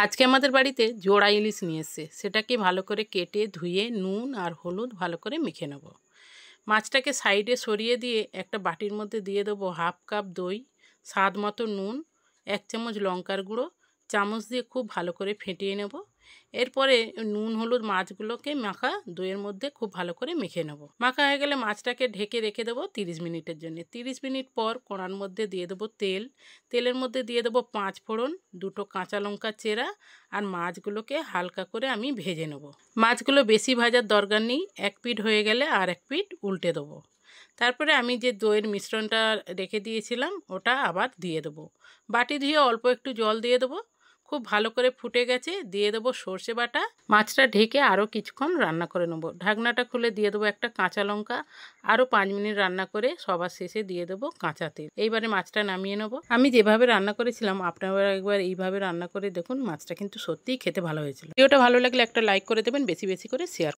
আজকে আমাদের বাড়িতে জোড়া ইলিশ নিয়ে এসেছে। সেটাকে ভালো করে কেটে ধুয়ে নুন আর হলুদ ভালো করে মেখে নেব। মাছটাকে সাইডে সরিয়ে দিয়ে একটা বাটির মধ্যে দিয়ে দেবো হাফ কাপ দই, স্বাদ মতো নুন, 1 চামচ লঙ্কার গুঁড়ো, চামচ দিয়ে খুব ভালো করে ফেটিয়ে নেব। এরপরে নুন হলুদ মাছগুলোকে মাখা দইয়ের মধ্যে খুব ভালো করে মেখে নেব। মাখা হয়ে গেলে মাছটাকে ঢেকে রেখে দেবো 30 মিনিটের জন্য। 30 মিনিট পর কড়ার মধ্যে দিয়ে দেবো তেল। তেলের মধ্যে দিয়ে দেবো 5 ফোড়ন, 2টো কাঁচা লঙ্কা চেরা আর মাছগুলোকে হালকা করে আমি ভেজে নেব। মাছগুলো বেশি ভাজার দরকার নেই, এক পিঠ হয়ে গেলে আর এক পিঠ উল্টে দেবো। তারপরে আমি যে দইয়ের মিশ্রণটা রেখে দিয়েছিলাম ওটা আবার দিয়ে দেবো। বাটি ধুয়ে অল্প একটু জল দিয়ে দেবো। খুব ভালো করে ফুটে গেছে, দিয়ে দেবো সর্ষে বাটা। মাছটা ঢেকে আরও কিছুক্ষণ রান্না করে নেবো। ঢাকনাটা খুলে দিয়ে দেবো একটা কাঁচা লঙ্কা। আরও 5 মিনিট রান্না করে সবার শেষে দিয়ে দেবো কাঁচা তেল। এইবারে মাছটা নামিয়ে নেবো। আমি যেভাবে রান্না করেছিলাম আপনারা একবার এইভাবে রান্না করে দেখুন, মাছটা কিন্তু সত্যিই খেতে ভালো হয়েছিল। ভিডিওটা ভালো লাগলে একটা লাইক করে দেবেন, বেশি বেশি করে শেয়ার।